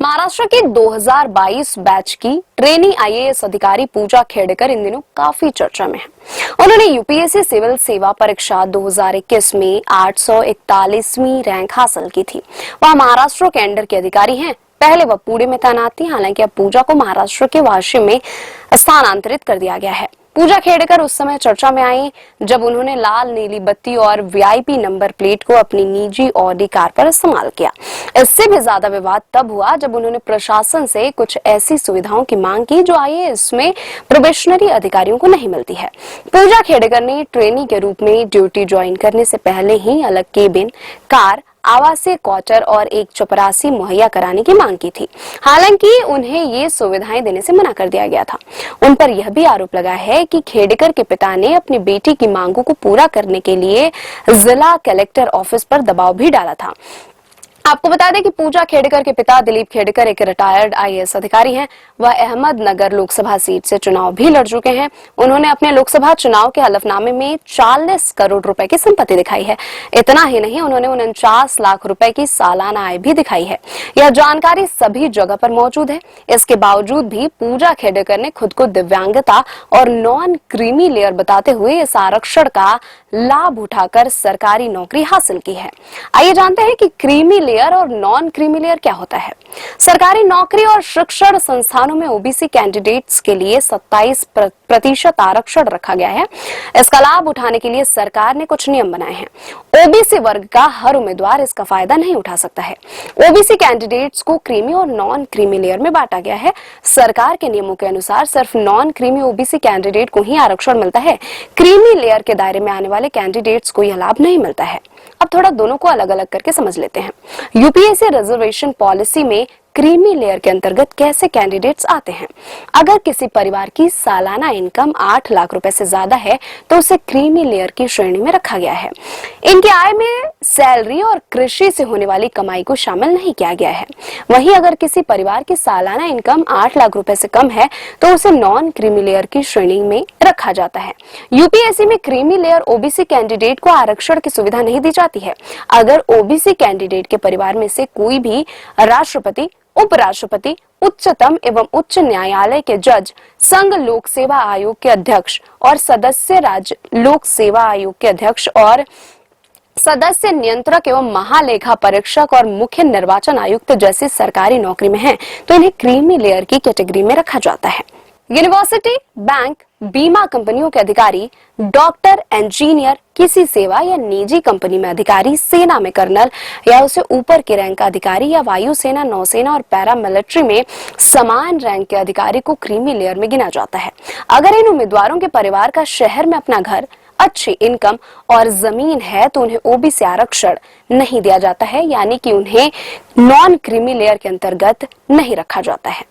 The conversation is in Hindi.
महाराष्ट्र की 2022 बैच की ट्रेनी आईएएस अधिकारी पूजा खेड़ेकर इन दिनों काफी चर्चा में है। उन्होंने यूपीएससी सिविल सेवा परीक्षा 2021 में 841वीं रैंक हासिल की थी। वह महाराष्ट्र कैडर के अधिकारी हैं। पहले वह पुणे में तैनात थी, हालांकि अब पूजा को महाराष्ट्र के वाशिम में स्थानांतरित कर दिया गया है। पूजा खेड़ेकर उस समय चर्चा में आई जब उन्होंने लाल नीली बत्ती और वीआईपी नंबर प्लेट को अपनी निजी ऑडी कार पर इस्तेमाल किया। इससे भी ज्यादा विवाद तब हुआ जब उन्होंने प्रशासन से कुछ ऐसी सुविधाओं की मांग की जो आईएएस में प्रोबेशनरी अधिकारियों को नहीं मिलती है। पूजा खेड़ेकर ने ट्रेनी के रूप में ड्यूटी ज्वाइन करने से पहले ही अलग केबिन, कार, आवासीय क्वार्टर और एक चपरासी मुहैया कराने की मांग की थी। हालांकि उन्हें ये सुविधाएं देने से मना कर दिया गया था। उन पर यह भी आरोप लगा है कि खेड़ेकर के पिता ने अपनी बेटी की मांगों को पूरा करने के लिए जिला कलेक्टर ऑफिस पर दबाव भी डाला था। आपको बता दें कि पूजा खेड़ेकर के पिता दिलीप खेड़ेकर एक रिटायर्ड आईएएस अधिकारी हैं। वह अहमदनगर लोकसभा सीट से चुनाव भी लड़ चुके हैं। उन्होंने अपने लोकसभा चुनाव के हलफनामे में 40 करोड़ रुपए की संपत्ति दिखाई है। इतना ही नहीं, उन्होंने 49 लाख रुपए की सालाना आय भी दिखाई है। यह जानकारी सभी जगह पर मौजूद है। इसके बावजूद भी पूजा खेड़ेकर ने खुद को दिव्यांगता और नॉन क्रीमी लेयर बताते हुए इस आरक्षण का लाभ उठाकर सरकारी नौकरी हासिल की है। आइए जानते हैं कि क्रीमी लेयर और नॉन क्रीमी लेयर क्या होता है। सरकारी नौकरी और शिक्षण संस्थानों में ओबीसी कैंडिडेट्स के लिए 27% आरक्षण रखा गया है। इसका लाभ उठाने के लिए सरकार ने कुछ नियम बनाए हैं। ओबीसी वर्ग का हर उम्मीदवार इसका फायदा नहीं उठा सकता है। ओबीसी कैंडिडेट्स को क्रीमी और नॉन क्रीमी लेयर में बांटा गया है। सरकार के नियमों के अनुसार सिर्फ नॉन क्रीमी ओबीसी कैंडिडेट को ही आरक्षण मिलता है। क्रीमी लेयर के दायरे में आने वाले कैंडिडेट्स को यह लाभ नहीं मिलता है। अब थोड़ा दोनों को अलग अलग करके समझ लेते हैं। यूपीएससी रिजर्वेशन पॉलिसी में क्रीमी लेयर के अंतर्गत कैसे कैंडिडेट्स आते हैं। अगर किसी परिवार की सालाना इनकम 8 लाख रुपए से ज्यादा है तो उसे क्रीमी लेयर की श्रेणी में रखा गया है। इनकी आय में सैलरी और कृषि से होने वाली कमाई को शामिल नहीं किया गया है। वहीं अगर किसी परिवार की सालाना इनकम 8 लाख रुपए से कम है तो उसे नॉन क्रीमी लेयर की श्रेणी में रखा जाता है। यूपीएससी में क्रीमी लेयर ओबीसी कैंडिडेट को आरक्षण की सुविधा नहीं दी जाती है। अगर ओबीसी कैंडिडेट के परिवार में से कोई भी राष्ट्रपति, उपराष्ट्रपति, उच्चतम एवं उच्च न्यायालय के जज, संघ लोक सेवा आयोग के अध्यक्ष और सदस्य राज्य लोक सेवा आयोग के अध्यक्ष और सदस्य नियंत्रक एवं महालेखा परीक्षक और मुख्य निर्वाचन आयुक्त जैसी सरकारी नौकरी में हैं, तो इन्हें क्रीमी लेयर की कैटेगरी में रखा जाता है। यूनिवर्सिटी, बैंक, बीमा कंपनियों के अधिकारी, डॉक्टर, इंजीनियर, किसी सेवा या निजी कंपनी में अधिकारी, सेना में कर्नल या उससे ऊपर के रैंक का अधिकारी या वायुसेना, नौसेना और पैरामिलिट्री में समान रैंक के अधिकारी को क्रीमी लेयर में गिना जाता है। अगर इन उम्मीदवारों के परिवार का शहर में अपना घर, अच्छी इनकम और जमीन है तो उन्हें ओबीसी आरक्षण नहीं दिया जाता है, यानी कि उन्हें नॉन क्रीमी लेयर के अंतर्गत नहीं रखा जाता है।